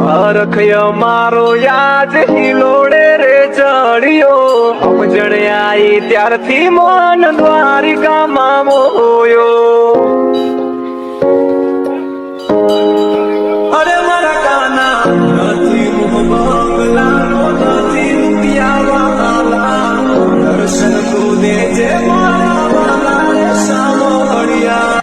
હરખય મારો યાદ હિલોડે રે ચડ્યો સમજણ આઈ ત્યારથી મન દ્વારિકામાં મોયો અરે મારા કાના નથી મોહ બંગલાનો નથી રૂપિયા વાલા દર્શન તું દેજે મારા વાલા રે સામળિયા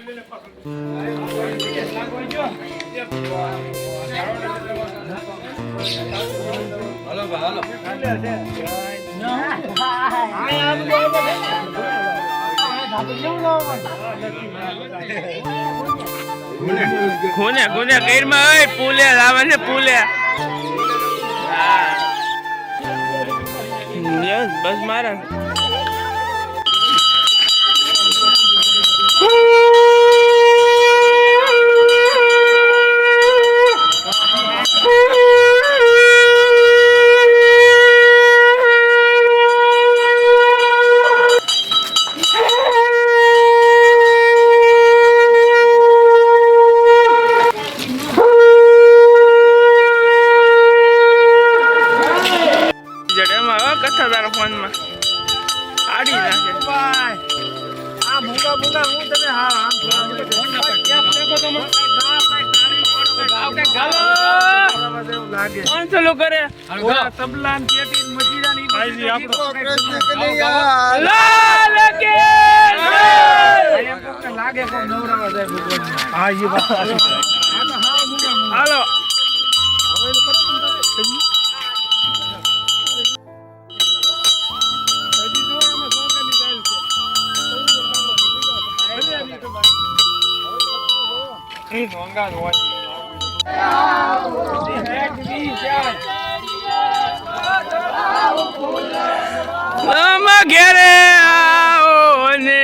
કોને કોને કઈરમાં ઓય પુલે લાવે છે પુલે હા બસ મારા ચાલુ કરે તબલા પેટી મજીરા ની લાગે કો નવરાવા જાય ભગવાન હા ઈ વાત હાલો ઘેરે આવો ને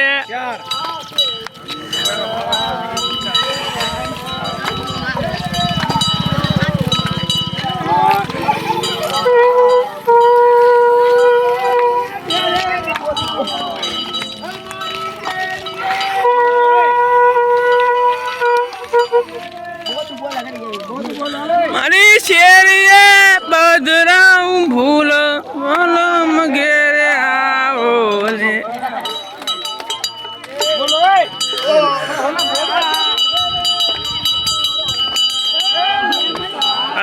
મારી શેરીએ બદરાઉં ભૂલ મલમ ઘેરે આવો ને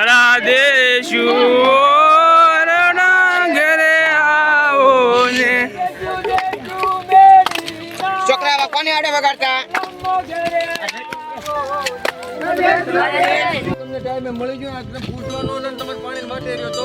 રાધેશ્વર ઘેરે આવો ને છોકરા કોને આડે વગાડતા તમને ટાઈમે મળી ગયો એટલે પૂછવાનો ને તમારે પાણી માટે રહ્યો તો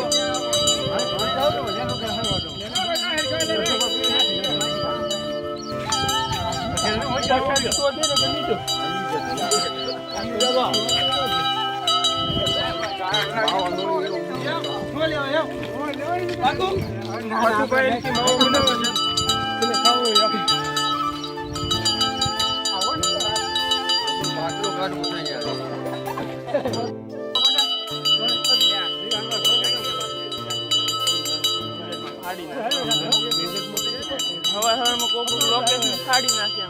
ખાડી નાખે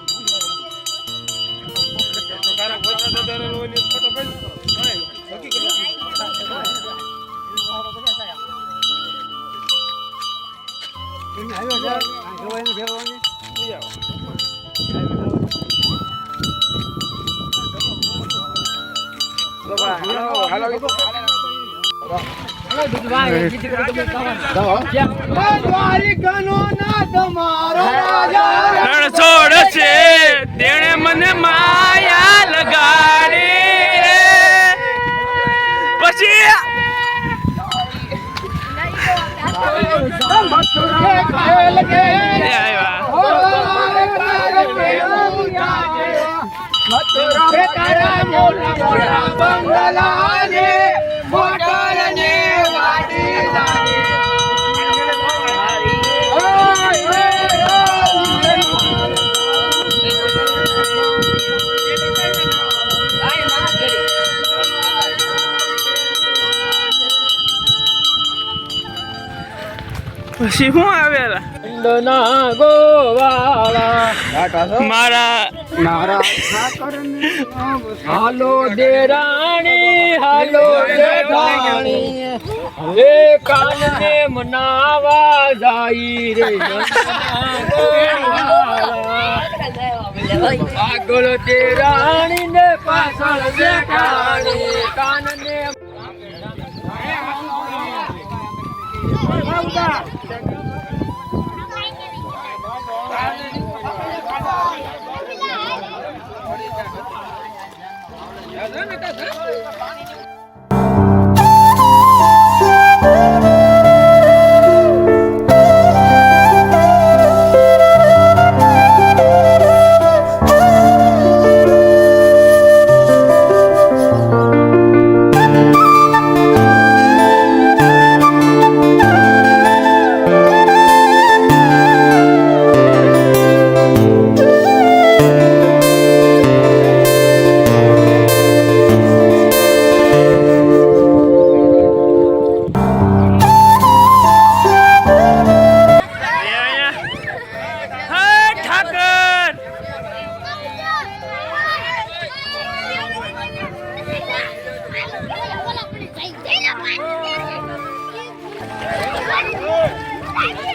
છોડ છે તેણે મને માયા લગાડી પછી પછી હું આવેલા મારા હાલો દેરાણી હાલો હે કાનને મનાવા જાય રે આગળ તે રાણી ને પાછળ જેઠાણી કાનને Hey!